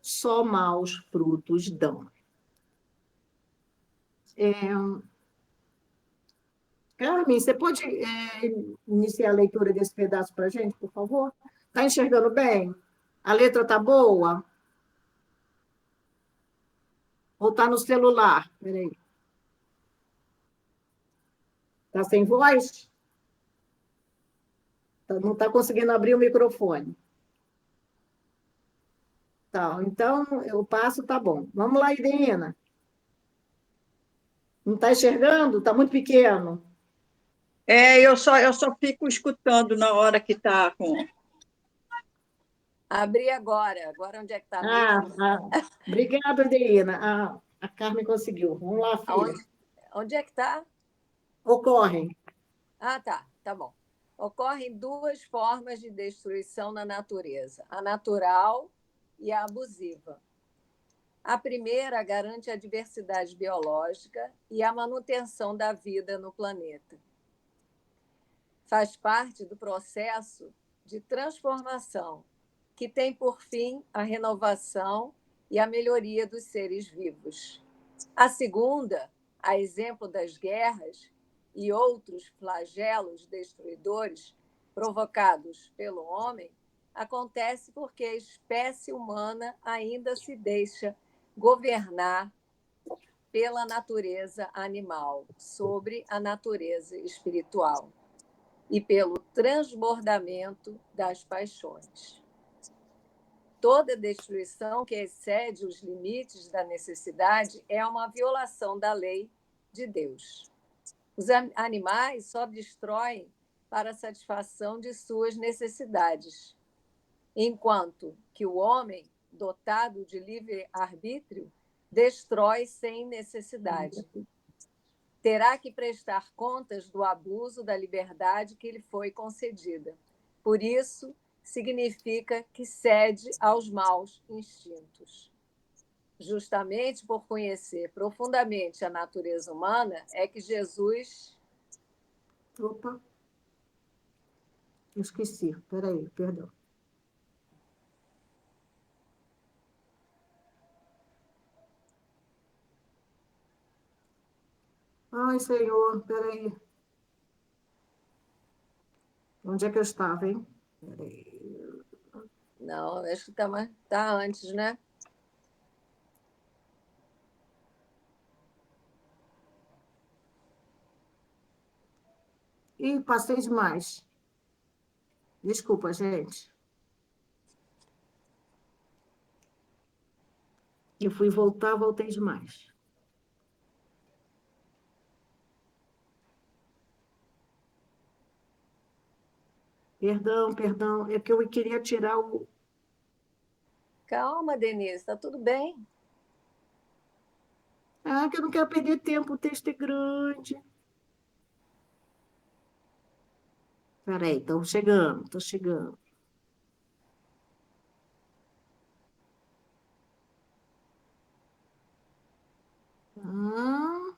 só maus frutos dão. Carmen, você pode iniciar a leitura desse pedaço para a gente, por favor? Está enxergando bem? A letra está boa? Ou está no celular? Peraí. Está sem voz? Não está conseguindo abrir o microfone. Tá, então, eu passo, tá bom. Vamos lá, Irena. Não está enxergando? Está muito pequeno. Eu só fico escutando na hora que está com. Abri agora. Agora onde é que está mesmo? Obrigada, Irena. A Carmen conseguiu. Vamos lá, filha. Onde é que está? Ocorrem. Tá bom. Ocorrem duas formas de destruição na natureza: a natural e a abusiva. A primeira garante a diversidade biológica e a manutenção da vida no planeta. Faz parte do processo de transformação, que tem por fim a renovação e a melhoria dos seres vivos. A segunda, a exemplo das guerras e outros flagelos destruidores provocados pelo homem, acontece porque a espécie humana ainda se deixa governar pela natureza animal sobre a natureza espiritual e pelo transbordamento das paixões. Toda destruição que excede os limites da necessidade é uma violação da lei de Deus. Os animais só destroem para a satisfação de suas necessidades, enquanto que o homem, dotado de livre-arbítrio, destrói sem necessidade. Terá que prestar contas do abuso da liberdade que lhe foi concedida. Por isso, significa que cede aos maus instintos. Justamente por conhecer profundamente a natureza humana é que Jesus... Opa, esqueci. Peraí, perdão. Ai, Senhor, peraí. Onde é que eu estava, hein? Peraí. Não, acho que tá antes, né? Ih, passei demais. Desculpa, gente. Eu fui voltar, voltei demais. Perdão. É que eu queria tirar o... Calma, Denise, está tudo bem. Que eu não quero perder tempo, o texto é grande. Peraí, estou chegando. Ah,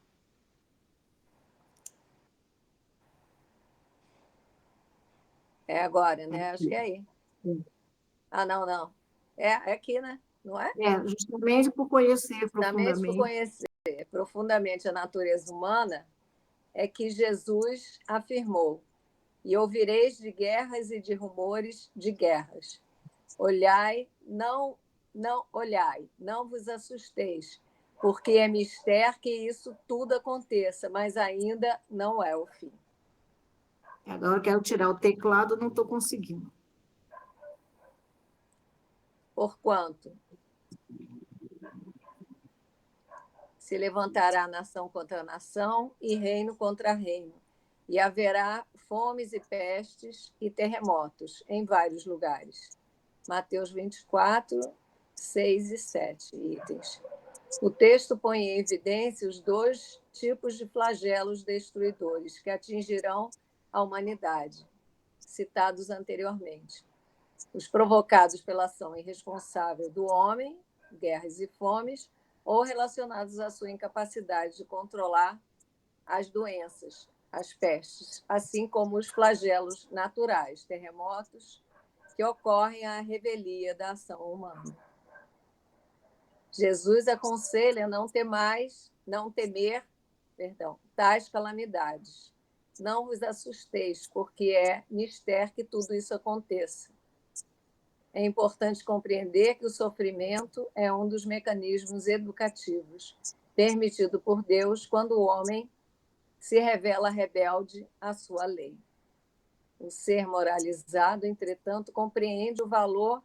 É agora, né? Acho que é aí. Sim. Não. É aqui, né? Não é? Justamente por conhecer Justamente por profundamente. conhecer profundamente a natureza humana, é que Jesus afirmou: e ouvireis de guerras e de rumores de guerras. Olhai, não olhai, não vos assusteis, porque é mister que isso tudo aconteça, mas ainda não é o fim. Agora eu quero tirar o teclado, não estou conseguindo. Porquanto se levantará nação contra nação e reino contra reino, e haverá fomes e pestes e terremotos em vários lugares. Mateus 24, 6 e 7 itens. O texto põe em evidência os dois tipos de flagelos destruidores que atingirão a humanidade, citados anteriormente. Os provocados pela ação irresponsável do homem, guerras e fomes, ou relacionados à sua incapacidade de controlar as doenças, as pestes, assim como os flagelos naturais, terremotos, que ocorrem à revelia da ação humana. Jesus aconselha não temer, tais calamidades. Não vos assusteis, porque é mister que tudo isso aconteça. É importante compreender que o sofrimento é um dos mecanismos educativos permitido por Deus quando o homem se revela rebelde à sua lei. O ser moralizado, entretanto, compreende o valor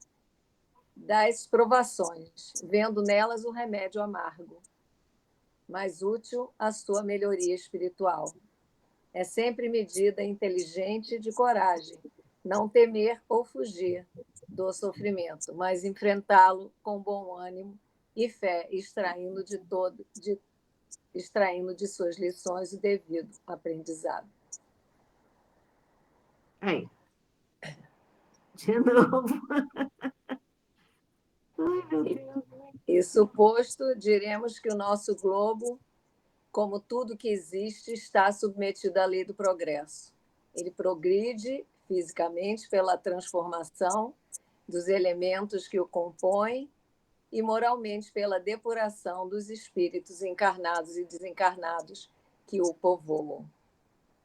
das provações, vendo nelas o remédio amargo, mais útil à sua melhoria espiritual. É sempre medida inteligente de coragem, não temer ou fugir do sofrimento, mas enfrentá-lo com bom ânimo e fé, extraindo de suas lições o devido aprendizado. Aí, de novo. Ai, meu Deus. Isso posto, diremos que o nosso globo, como tudo que existe, está submetido à lei do progresso. Ele progride fisicamente pela transformação dos elementos que o compõem e moralmente pela depuração dos espíritos encarnados e desencarnados que o povoam.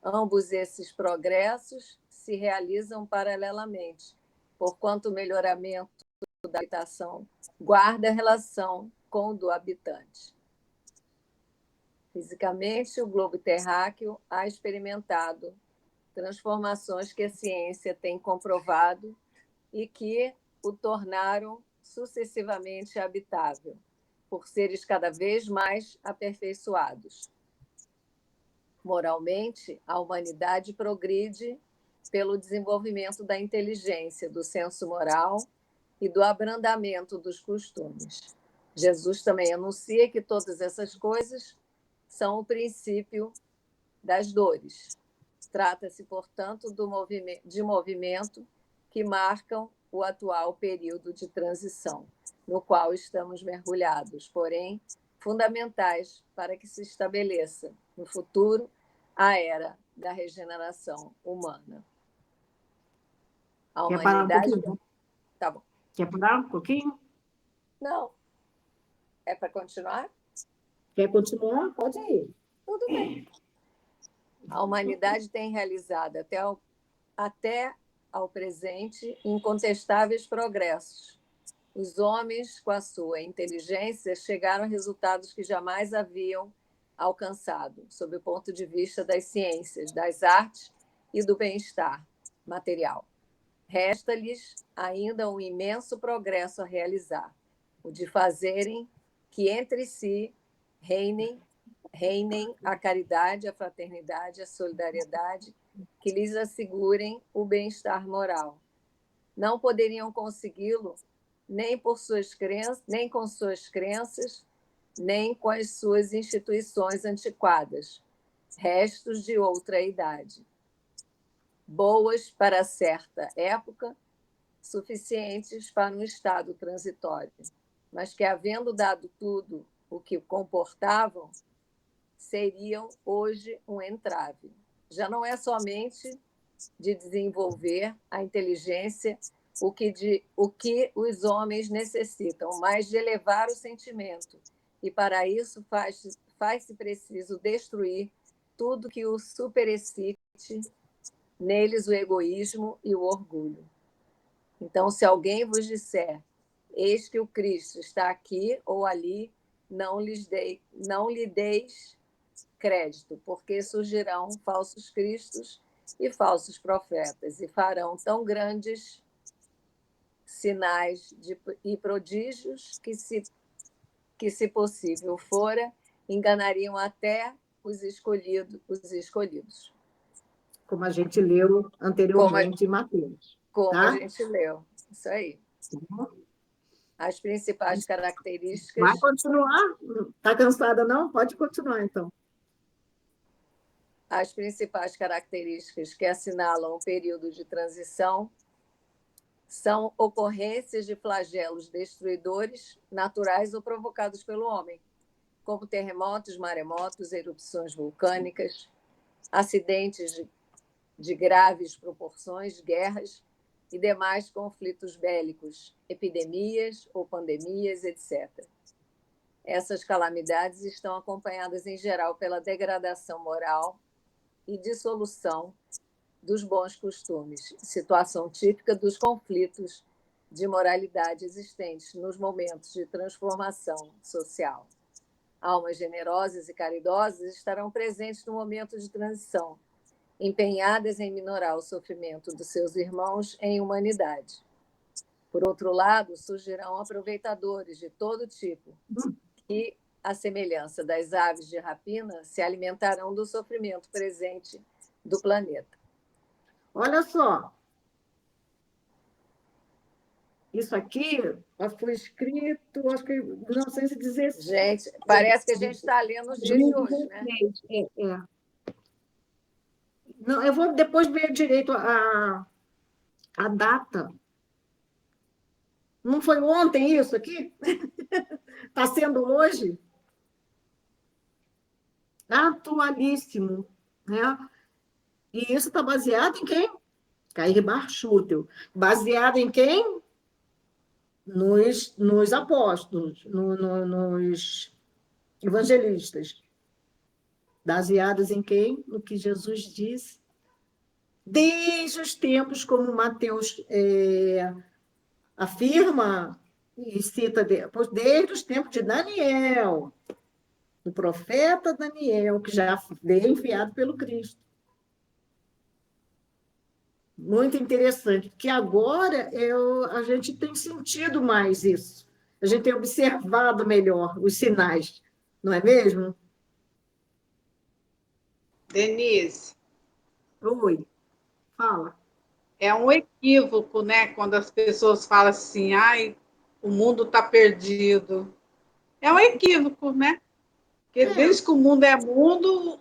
Ambos esses progressos se realizam paralelamente, porquanto o melhoramento da habitação guarda relação com o do habitante. Fisicamente, o globo terráqueo ha experimentado transformações que a ciência tem comprovado e que o tornaram sucessivamente habitável, por seres cada vez mais aperfeiçoados. Moralmente, a humanidade progride pelo desenvolvimento da inteligência, do senso moral e do abrandamento dos costumes. Jesus também anuncia que todas essas coisas são o princípio das dores. Trata-se, portanto, de movimento que marcam o atual período de transição, no qual estamos mergulhados, porém fundamentais para que se estabeleça, no futuro, a era da regeneração humana. A Quer parar um humanidade... pouquinho? Tá bom. Quer parar um pouquinho? Não. É para continuar? Quer continuar? Pode ir. Tudo bem. A humanidade tem realizado até ao presente incontestáveis progressos. Os homens, com a sua inteligência, chegaram a resultados que jamais haviam alcançado, sob o ponto de vista das ciências, das artes e do bem-estar material. Resta-lhes ainda um imenso progresso a realizar, o de fazerem que entre si reinem a caridade, a fraternidade, a solidariedade, que lhes assegurem o bem-estar moral. Não poderiam consegui-lo nem com suas crenças, nem com as suas instituições antiquadas, restos de outra idade. Boas para certa época, suficientes para um estado transitório, mas que, havendo dado tudo o que comportavam, seriam hoje um entrave. Já não é somente de desenvolver a inteligência o que os homens necessitam, mas de elevar o sentimento. E para isso faz-se preciso destruir tudo que o superexcite, neles o egoísmo e o orgulho. Então, se alguém vos disser, eis que o Cristo está aqui ou ali, não lhe deis crédito, porque surgirão falsos cristos e falsos profetas, e farão tão grandes sinais e prodígios que, se possível fora, enganariam até os escolhidos. Como a gente leu anteriormente em Mateus. Como tá? a gente leu. Isso aí. As principais características... Vai continuar? Está cansada, não? Pode continuar, então. As principais características que assinalam o período de transição são ocorrências de flagelos destruidores, naturais ou provocados pelo homem, como terremotos, maremotos, erupções vulcânicas, acidentes de graves proporções, guerras e demais conflitos bélicos, epidemias ou pandemias, etc. Essas calamidades estão acompanhadas, em geral, pela degradação moral e dissolução dos bons costumes, situação típica dos conflitos de moralidade existentes nos momentos de transformação social. Almas generosas e caridosas estarão presentes no momento de transição, empenhadas em minorar o sofrimento dos seus irmãos em humanidade. Por outro lado, surgirão aproveitadores de todo tipo, que, à semelhança das aves de rapina, se alimentarão do sofrimento presente do planeta. Olha só, isso aqui foi escrito, acho que em 1916. Gente, parece que a gente está lendo os dias de hoje, né? É. Não, eu vou depois ver direito a data. Não foi ontem isso aqui? Está sendo hoje? Atualíssimo, né? E isso está baseado em quem? Cair Barchutel. Baseado em quem? Nos apóstolos, nos evangelistas. Baseados em quem? No que Jesus disse. Desde os tempos, como Mateus afirma e cita, desde os tempos de Daniel, do profeta Daniel, que já veio enviado pelo Cristo. Muito interessante, porque agora a gente tem sentido mais isso. A gente tem observado melhor os sinais, não é mesmo? Denise, Oi, fala. é um equívoco, né? Quando as pessoas falam assim, ai, o mundo está perdido. É um equívoco, né? Porque desde que o mundo é mundo,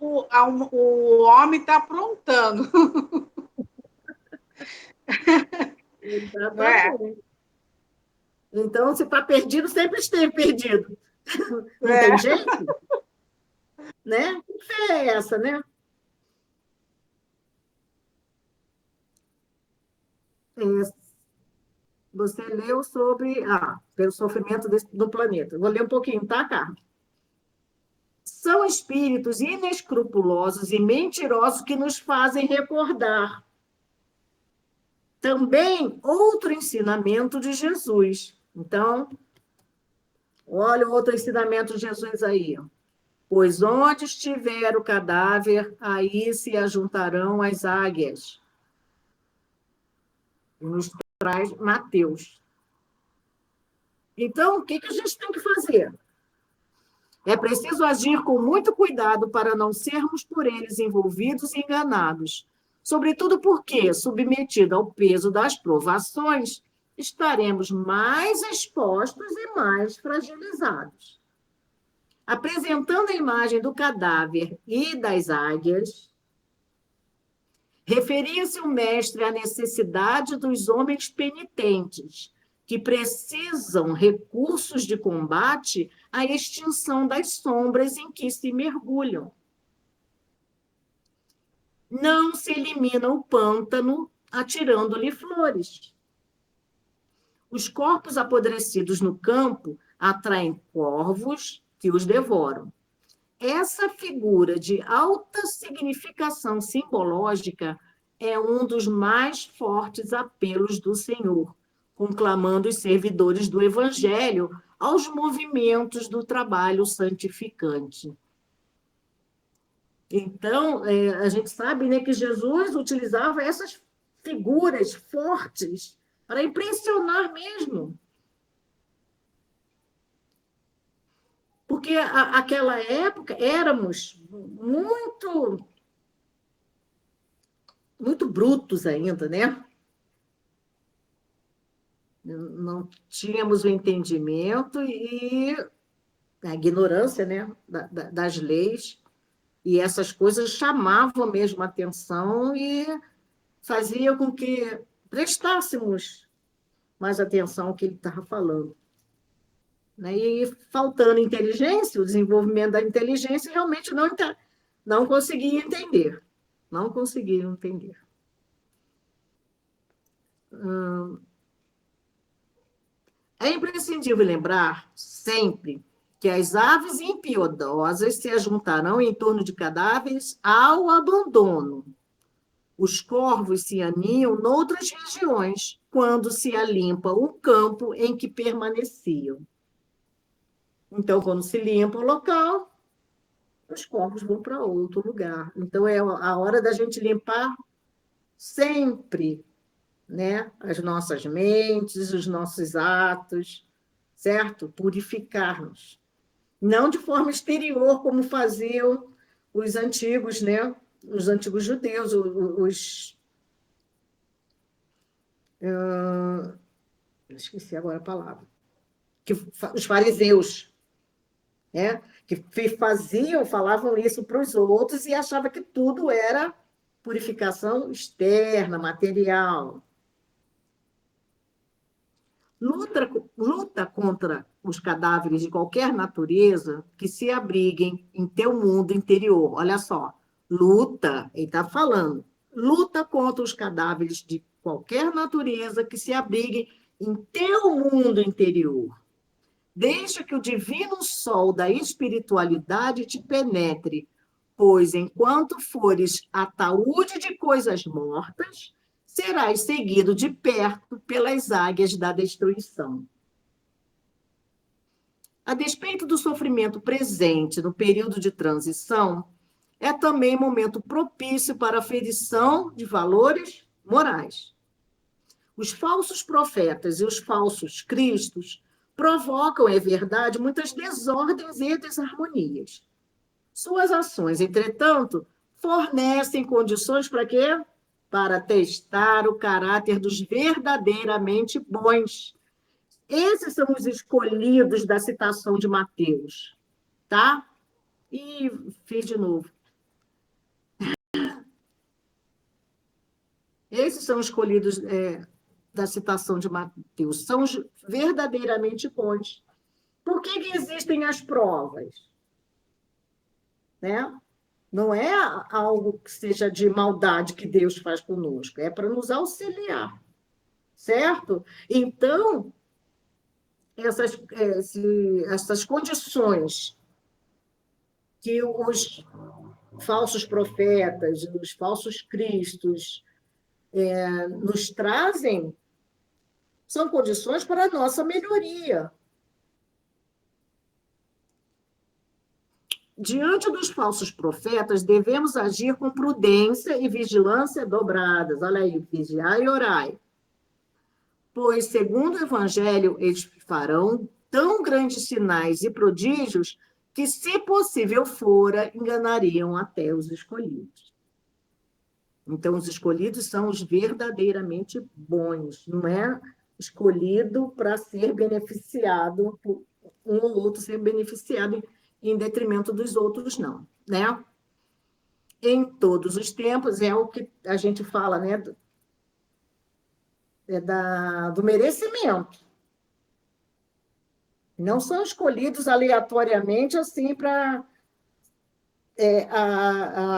o homem está aprontando. Não é? Exatamente. Então, se está perdido, sempre esteve perdido. Não É. tem jeito? Né? Que fé é essa, né? Você leu sobre pelo sofrimento do planeta. Vou ler um pouquinho, tá, Carmen? São espíritos inescrupulosos e mentirosos que nos fazem recordar também outro ensinamento de Jesus. Então, olha o outro ensinamento de Jesus aí. Pois onde estiver o cadáver, aí se ajuntarão as águias. Nos traz Mateus. Então, o que a gente tem que fazer? É preciso agir com muito cuidado para não sermos por eles envolvidos e enganados. Sobretudo porque, submetido ao peso das provações, estaremos mais expostos e mais fragilizados. Apresentando a imagem do cadáver e das águias, referia-se o mestre à necessidade dos homens penitentes, que precisam recursos de combate à extinção das sombras em que se mergulham. Não se elimina o pântano atirando-lhe flores. Os corpos apodrecidos no campo atraem corvos que os devoram. Essa figura de alta significação simbológica é um dos mais fortes apelos do Senhor, conclamando os servidores do Evangelho aos movimentos do trabalho santificante. Então, a gente sabe, né, que Jesus utilizava essas figuras fortes para impressionar mesmo. Porque aquela época éramos muito brutos ainda, né? Não tínhamos o entendimento e a ignorância, né, das leis, e essas coisas chamavam mesmo a atenção e faziam com que prestássemos mais atenção ao que ele estava falando. Né? E faltando inteligência, o desenvolvimento da inteligência, realmente não conseguia entender. Não conseguia entender. É imprescindível lembrar sempre que as aves impiedosas se ajuntarão em torno de cadáveres ao abandono. Os corvos se aninham noutras regiões, quando se alimpa o campo em que permaneciam. Então, quando se limpa o local, os corvos vão para outro lugar. Então, é a hora da gente limpar sempre, né? As nossas mentes, os nossos atos, certo? Purificar-nos. Não de forma exterior, como faziam os antigos, né? Os antigos judeus, esqueci agora a palavra, os fariseus, né? Que falavam isso para os outros e achavam que tudo era purificação externa, material. Luta contra os cadáveres de qualquer natureza que se abriguem em teu mundo interior. Olha só, luta, ele está falando, luta contra os cadáveres de qualquer natureza que se abriguem em teu mundo interior. Deixa que o divino sol da espiritualidade te penetre, pois enquanto fores ataúde de coisas mortas, serás seguido de perto pelas águias da destruição. A despeito do sofrimento presente no período de transição, é também momento propício para a aferição de valores morais. Os falsos profetas e os falsos cristos provocam, é verdade, muitas desordens e desarmonias. Suas ações, entretanto, fornecem condições para quê? Para testar o caráter dos verdadeiramente bons. Esses são os escolhidos da citação de Mateus, tá? E fiz de novo. Esses são escolhidos da citação de Mateus, são os verdadeiramente bons. Por que existem as provas? Né? Não é algo que seja de maldade que Deus faz conosco, é para nos auxiliar, certo? Então, essas condições que os falsos profetas, os falsos cristos nos trazem, são condições para a nossa melhoria. Diante dos falsos profetas, devemos agir com prudência e vigilância dobradas. Olha aí, vigiai e orai. Pois, segundo o Evangelho, eles farão tão grandes sinais e prodígios que, se possível fora, enganariam até os escolhidos. Então, os escolhidos são os verdadeiramente bons, não é escolhido para ser beneficiado, um ou outro ser beneficiado em detrimento dos outros, não, né? Em todos os tempos, é o que a gente fala, né? Do merecimento. Não são escolhidos aleatoriamente, assim, para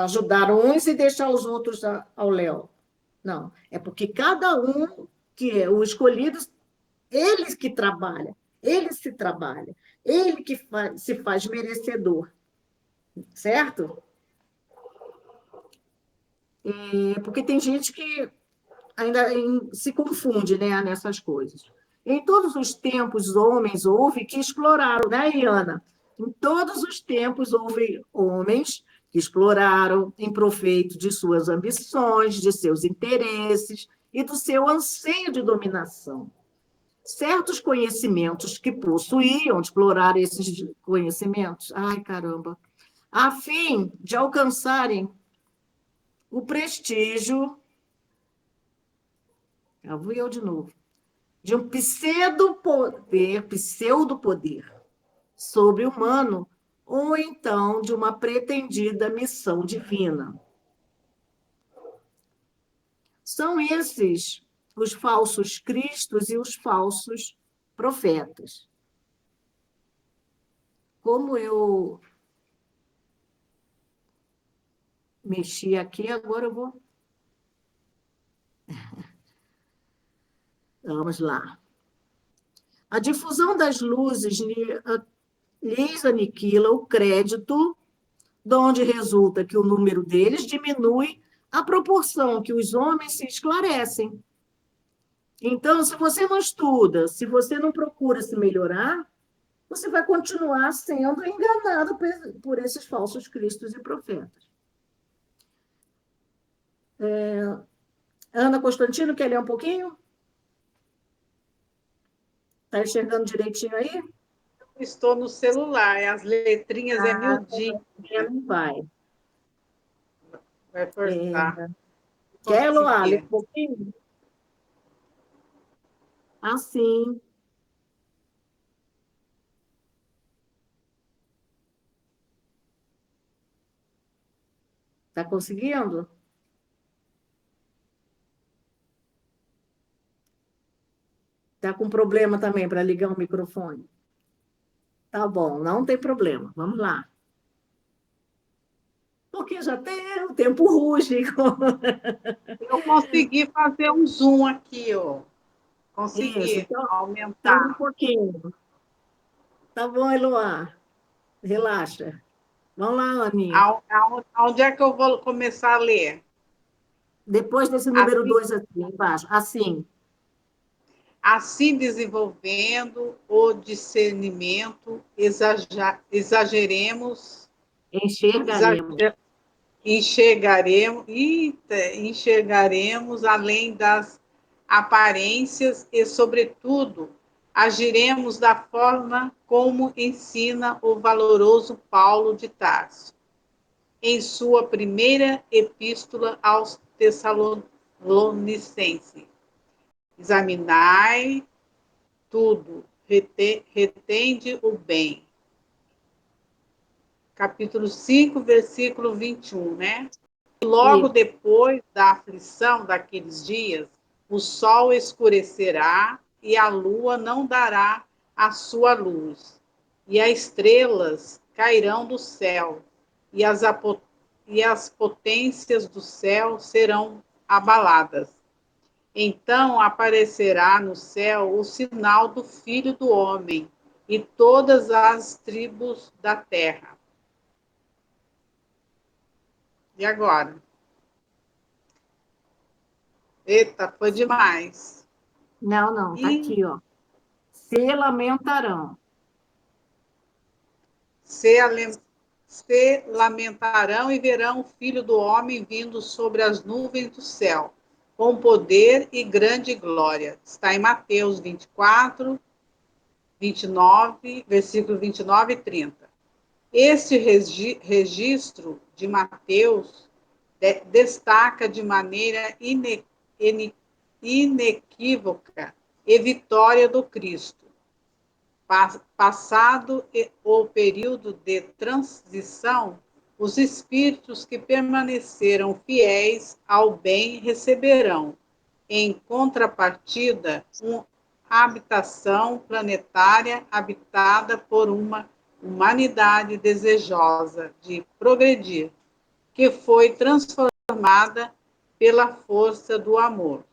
ajudar uns e deixar os outros ao léu. Não, é porque cada um que é o escolhido, ele que trabalha, ele se trabalha, ele que se faz merecedor, certo? Porque tem gente que ainda se confunde, né, nessas coisas. Em todos os tempos, homens houve que exploraram, né, Iana? Em todos os tempos houve homens que exploraram em proveito de suas ambições, de seus interesses e do seu anseio de dominação. Certos conhecimentos que possuíam, explorar esses conhecimentos, ai, caramba, a fim de alcançarem o prestígio, já vou eu de novo, de um pseudo-poder sobre-humano, ou então de uma pretendida missão divina. São esses os falsos cristos e os falsos profetas. Como eu mexi aqui, agora eu vou... Vamos lá. A difusão das luzes lhes aniquila o crédito, de onde resulta que o número deles diminui à proporção que os homens se esclarecem. Então, se você não estuda, se você não procura se melhorar, você vai continuar sendo enganado por esses falsos cristos e profetas. Ana Constantino, quer ler um pouquinho? Está enxergando direitinho aí? Estou no celular, as letrinhas é miudinho. Não vai. Vai forçar. Quer, Eloá, ler Conseguir. um pouquinho? Assim. Está conseguindo? Está com problema também para ligar o microfone? Tá bom, não tem problema. Vamos lá. Porque já tem o tempo rústico. Eu consegui fazer um zoom aqui, ó. Isso, Consegui então um aumentar. pouquinho. Tá bom, Eloá. Relaxa. Vamos lá, Aninha. Aonde é que eu vou começar a ler? Depois desse número Assim, 2 aqui embaixo. Assim. assim desenvolvendo o discernimento, exageremos, Enxergaremos. exa- enxergaremos além das aparências e, sobretudo, agiremos da forma como ensina o valoroso Paulo de Tarso, em sua primeira epístola aos Tessalonicenses. Examinai tudo, retende o bem. Capítulo 5, versículo 21, né? Logo Isso. depois da aflição daqueles dias, o sol escurecerá e a lua não dará a sua luz, e as estrelas cairão do céu, e as potências do céu serão abaladas. Então aparecerá no céu o sinal do Filho do Homem, e todas as tribos da terra. E agora? Eita, foi demais. Não, tá E aqui, ó. Se lamentarão. se, se lamentarão e verão o Filho do Homem vindo sobre as nuvens do céu, com poder e grande glória. Está em Mateus 24, 29, versículo 29 e 30. Este registro de Mateus destaca de maneira inequívoca a vitória do Cristo. Passado o período de transição, os espíritos que permaneceram fiéis ao bem receberão, em contrapartida, uma habitação planetária habitada por uma humanidade desejosa de progredir, que foi transformada pela força do amor.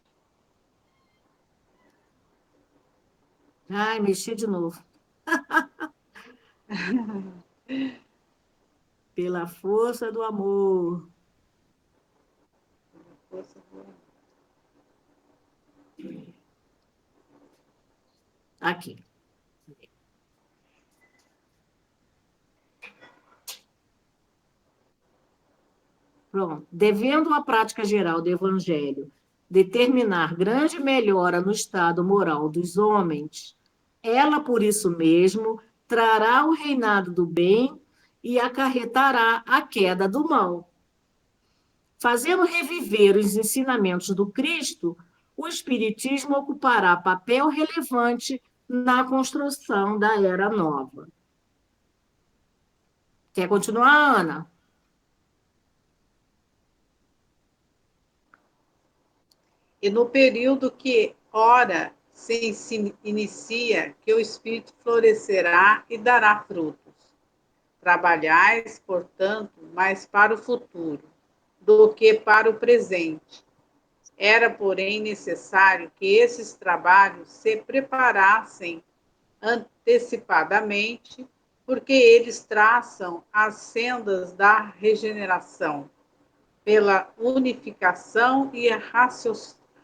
Ai, mexi de novo. Pela força do amor. Aqui. Pronto. Devendo a prática geral do Evangelho determinar grande melhora no estado moral dos homens, ela, por isso mesmo, trará o reinado do bem e acarretará a queda do mal. Fazendo reviver os ensinamentos do Cristo, o Espiritismo ocupará papel relevante na construção da Era Nova. Quer continuar, Ana? E no período que, ora, se inicia, que o Espírito florescerá e dará frutos. Trabalhais, portanto, mais para o futuro do que para o presente. Era, porém, necessário que esses trabalhos se preparassem antecipadamente, porque eles traçam as sendas da regeneração, pela unificação e a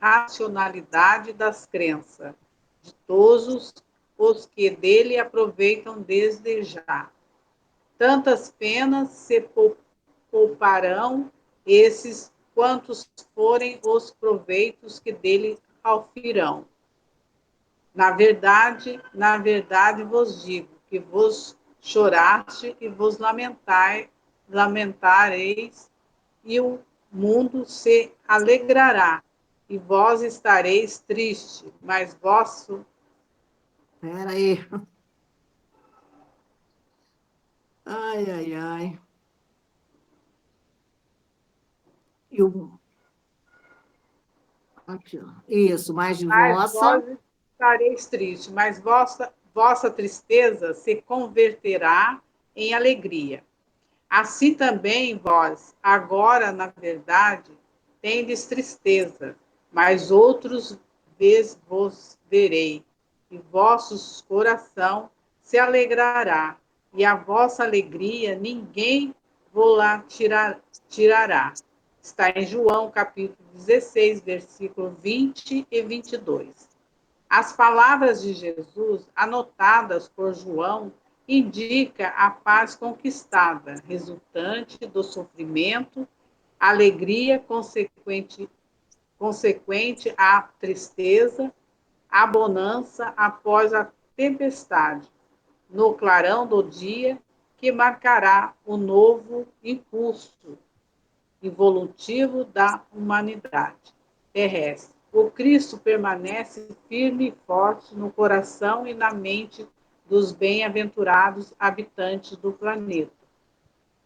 racionalidade das crenças, de todos os que dele aproveitam desde já. Tantas penas se pouparão esses quantos forem os proveitos que dele aufirão. Na verdade vos digo que vos choraste e vos lamentareis, e o mundo se alegrará, e vós estareis triste, mas vosso... Espera aí. Ai, ai, ai. E o... Aqui, ó. Isso, mais de Mas vossa. vós estareis triste, mas vossa tristeza se converterá em alegria. Assim também vós, agora, na verdade, tendes tristeza, mas outros vezes vos verei, e vosso coração se alegrará, e a vossa alegria ninguém vos lá tirará. Está em João, capítulo 16, versículo 20 e 22. As palavras de Jesus, anotadas por João, indica a paz conquistada, resultante do sofrimento, alegria consequente à tristeza, a bonança após a tempestade, no clarão do dia que marcará o novo impulso evolutivo da humanidade terrestre. O Cristo permanece firme e forte no coração e na mente dos bem-aventurados habitantes do planeta,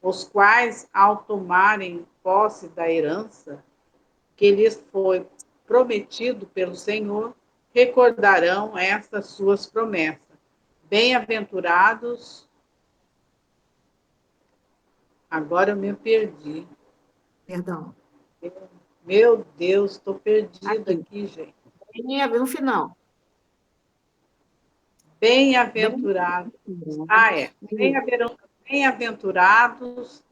os quais, ao tomarem posse da herança que lhes foi prometido pelo Senhor, recordarão estas suas promessas. Bem-aventurados. Agora eu me perdi. Perdão. Meu Deus, estou perdida Aqui. aqui, gente. No final. Bem-aventurados. Bem-aventurados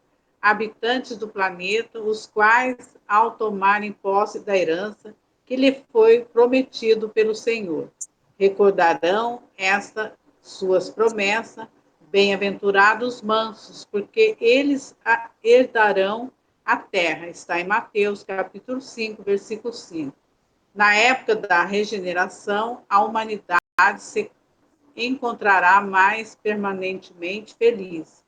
habitantes do planeta, os quais, ao tomarem posse da herança que lhe foi prometido pelo Senhor, recordarão estas suas promessas. Bem-aventurados mansos, porque eles herdarão a terra. Está em Mateus, capítulo 5, versículo 5. Na época da regeneração, a humanidade se encontrará mais permanentemente feliz.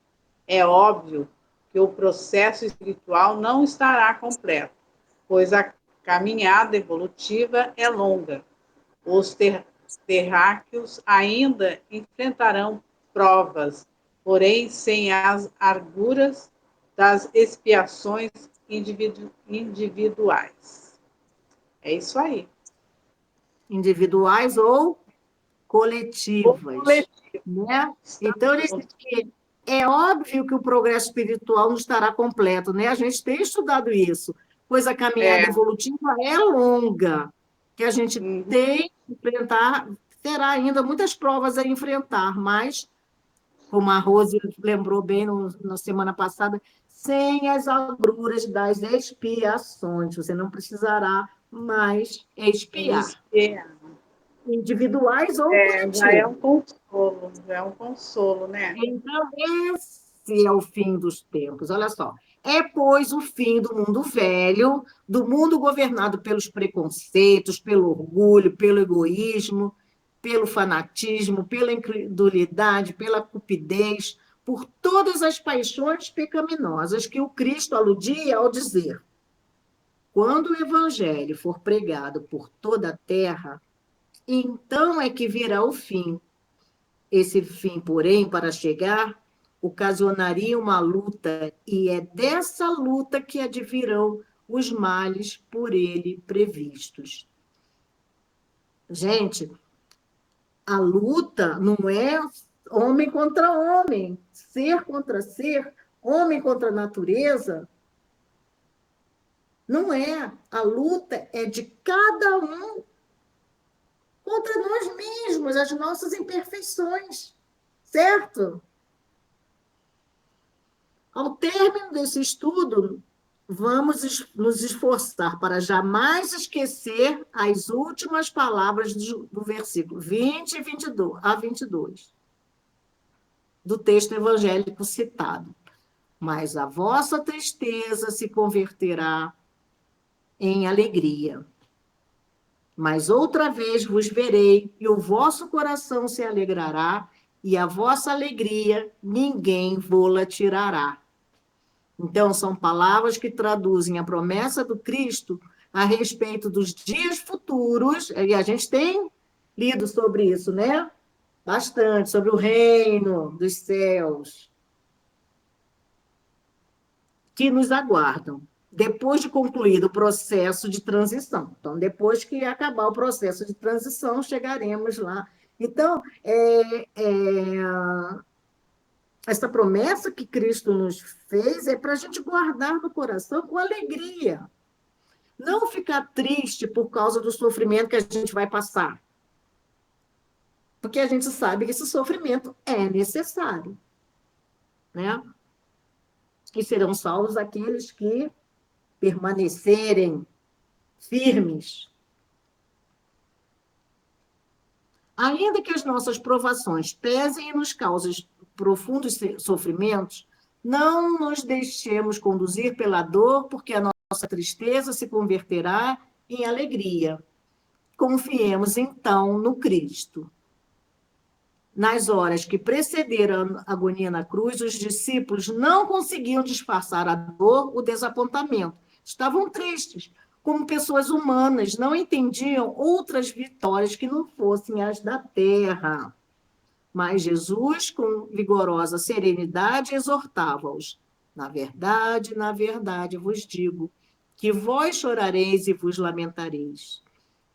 É óbvio que o processo espiritual não estará completo, pois a caminhada evolutiva é longa. Os terráqueos ainda enfrentarão provas, porém sem as arguras das expiações individuais. É isso aí. Individuais ou coletivas, né? Então, ele diz que é óbvio que o progresso espiritual não estará completo, né? A gente tem estudado isso, pois a caminhada evolutiva é longa, que a gente tem que enfrentar, terá ainda muitas provas a enfrentar, mas, como a Rose lembrou bem na semana passada, sem as agruras das expiações, você não precisará mais expiar, individuais ou Já é coletivas. um consolo, né? Então, esse é o fim dos tempos. Olha só. É, pois, o fim do mundo velho, do mundo governado pelos preconceitos, pelo orgulho, pelo egoísmo, pelo fanatismo, pela incredulidade, pela cupidez, por todas as paixões pecaminosas que o Cristo aludia ao dizer: quando o evangelho for pregado por toda a terra, então é que virá o fim. Esse fim, porém, para chegar, ocasionaria uma luta, e é dessa luta que advirão os males por ele previstos. Gente, a luta não é homem contra homem, ser contra ser, homem contra a natureza. Não é. A luta é de cada um contra nós mesmos, as nossas imperfeições, certo? Ao término desse estudo, vamos nos esforçar para jamais esquecer as últimas palavras do versículo 20 e 22, a 22, do texto evangélico citado. Mas a vossa tristeza se converterá em alegria. Mas outra vez vos verei, e o vosso coração se alegrará, e a vossa alegria ninguém vô-la tirará. Então, são palavras que traduzem a promessa do Cristo a respeito dos dias futuros, e a gente tem lido sobre isso, né? Bastante, sobre o reino dos céus, que nos aguardam, depois de concluído o processo de transição. Então, depois que acabar o processo de transição, chegaremos lá. Então, essa promessa que Cristo nos fez é para a gente guardar no coração com alegria. Não ficar triste por causa do sofrimento que a gente vai passar. Porque a gente sabe que esse sofrimento é necessário, né? E serão salvos aqueles que permanecerem firmes. Ainda que as nossas provações pesem e nos causem profundos sofrimentos, não nos deixemos conduzir pela dor, porque a nossa tristeza se converterá em alegria. Confiemos, então, no Cristo. Nas horas que precederam a agonia na cruz, os discípulos não conseguiam disfarçar a dor, o desapontamento. Estavam tristes, como pessoas humanas, não entendiam outras vitórias que não fossem as da terra. Mas Jesus, com vigorosa serenidade, exortava-os. Na verdade, vos digo, que vós chorareis e vos lamentareis.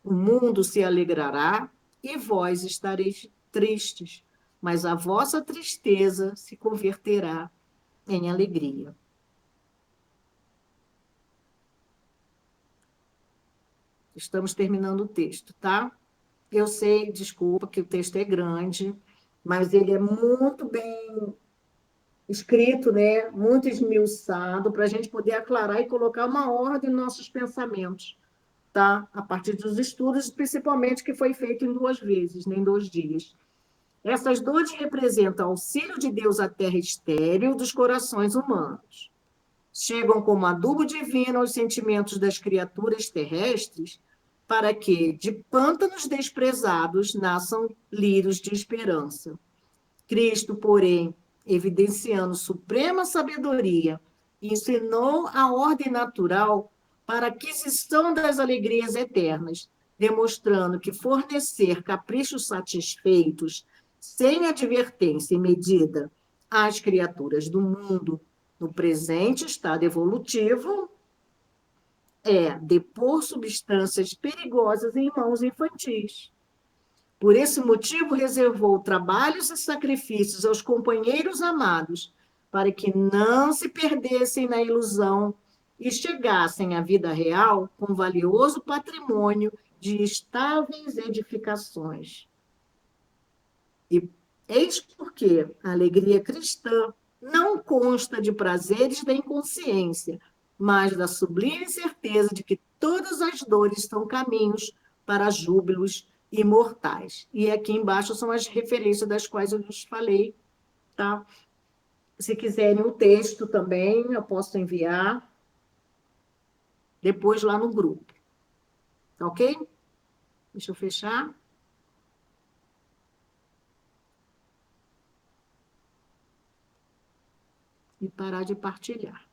O mundo se alegrará e vós estareis tristes, mas a vossa tristeza se converterá em alegria. Estamos terminando o texto, tá? Eu sei, desculpa, que o texto é grande, mas ele é muito bem escrito, né? Muito esmiuçado, para a gente poder aclarar e colocar uma ordem nos nossos pensamentos, tá? A partir dos estudos, principalmente que foi feito em 2 vezes, nem 2 dias. Essas dores representam o auxílio de Deus à terra estéril dos corações humanos. Chegam como adubo divino aos sentimentos das criaturas terrestres, para que, de pântanos desprezados, nasçam lírios de esperança. Cristo, porém, evidenciando suprema sabedoria, ensinou a ordem natural para a aquisição das alegrias eternas, demonstrando que fornecer caprichos satisfeitos, sem advertência e medida, às criaturas do mundo, no presente estado evolutivo, é depor substâncias perigosas em mãos infantis. Por esse motivo, reservou trabalhos e sacrifícios aos companheiros amados, para que não se perdessem na ilusão e chegassem à vida real com valioso patrimônio de estáveis edificações. E eis porque a alegria cristã não consta de prazeres da inconsciência, mas da sublime certeza de que todas as dores são caminhos para júbilos imortais. E aqui embaixo são as referências das quais eu lhes falei, tá? Se quiserem o texto também, eu posso enviar depois lá no grupo. Tá ok? Deixa eu fechar. E parar de partilhar.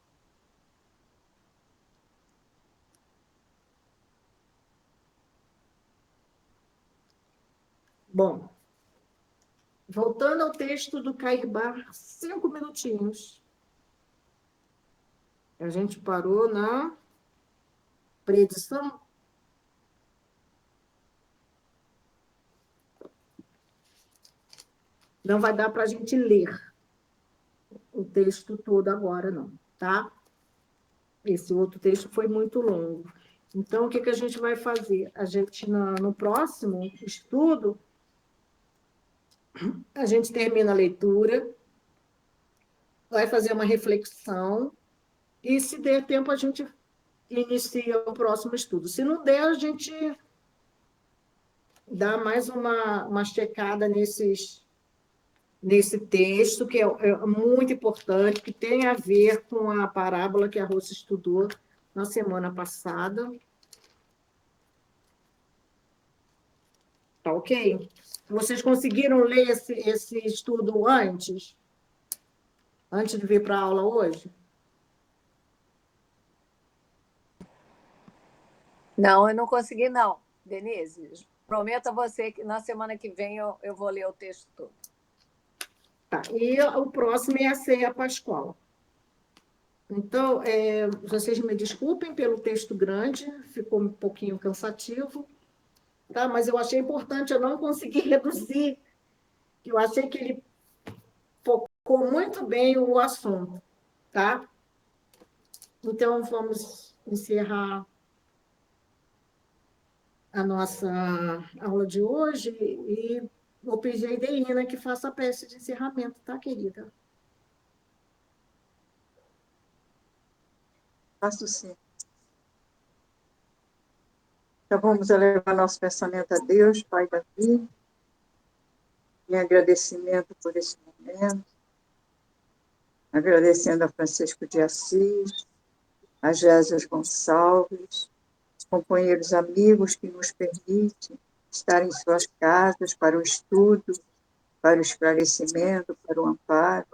Bom, voltando ao texto do Cairbar, 5 minutinhos. A gente parou na predição. Não vai dar para a gente ler o texto todo agora, não, tá? Esse outro texto foi muito longo. Então, o que a gente vai fazer? A gente, no próximo estudo, a gente termina a leitura, vai fazer uma reflexão e, se der tempo, a gente inicia o próximo estudo. Se não der, a gente dá mais uma checada nesse texto, que é muito importante, que tem a ver com a parábola que a Rose estudou na semana passada. Tá ok? Vocês conseguiram ler esse estudo antes? Antes de vir para a aula hoje? Não, eu não consegui, não, Denise. Prometo a você que na semana que vem eu vou ler o texto todo. Tá. E o próximo é a ceia pascual. Então, vocês me desculpem pelo texto grande, ficou um pouquinho cansativo, tá? Mas eu achei importante, eu não consegui reduzir. Eu achei que ele focou muito bem o assunto, tá? Então, vamos encerrar a nossa aula de hoje e vou pedir a Ideina que faça a prece de encerramento, tá, querida? Faço sim. Então, vamos elevar nosso pensamento a Deus, Pai da vida, em agradecimento por esse momento, agradecendo a Francisco de Assis, a Gésias Gonçalves, os companheiros amigos que nos permitem estar em suas casas para o estudo, para o esclarecimento, para o amparo,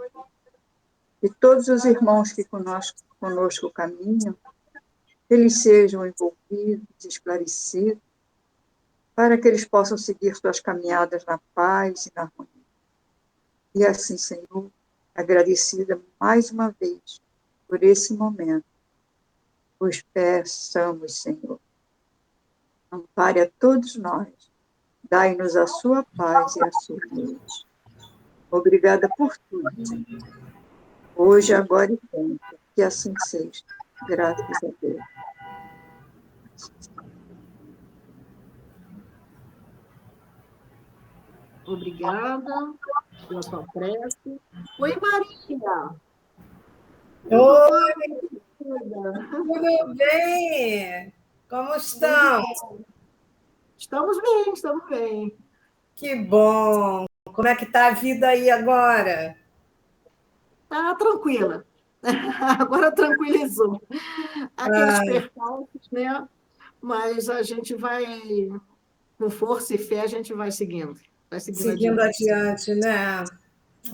e todos os irmãos que conosco caminham, que eles sejam envolvidos, esclarecidos, para que eles possam seguir suas caminhadas na paz e na harmonia. E assim, Senhor, agradecida mais uma vez por esse momento, os peçamos, Senhor, ampare a todos nós, dai-nos a sua paz e a sua luz. Obrigada por tudo, hoje, agora e sempre, que assim seja. Graças a Deus. Obrigada pela sua prece. Oi, Maria! Oi, Querida. tudo bem? Como estão? Estamos bem, estamos bem. Que bom! Como é que está a vida aí agora? Tá tranquila. Agora tranquilizou. Aqueles Ah, percalços, né? Mas a gente vai, com força e fé, a gente vai seguindo. Vai seguindo seguindo adiante. adiante, né?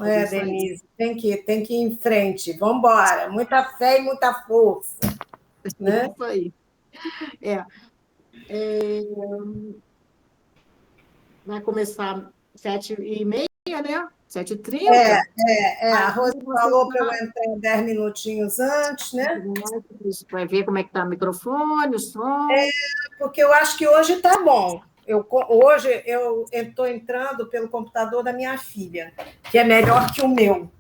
É É, isso aí. Denise, tem que ir em frente. Vamos embora. Muita fé e muita força, É né? isso aí. É, vai começar 7h30, né? 7h30. A Aí Rose você falou para eu entrar 10 minutinhos antes, né? vai ver como é que está o microfone, o som. Porque eu acho que hoje está bom. Hoje eu estou entrando pelo computador da minha filha, que é melhor que o meu.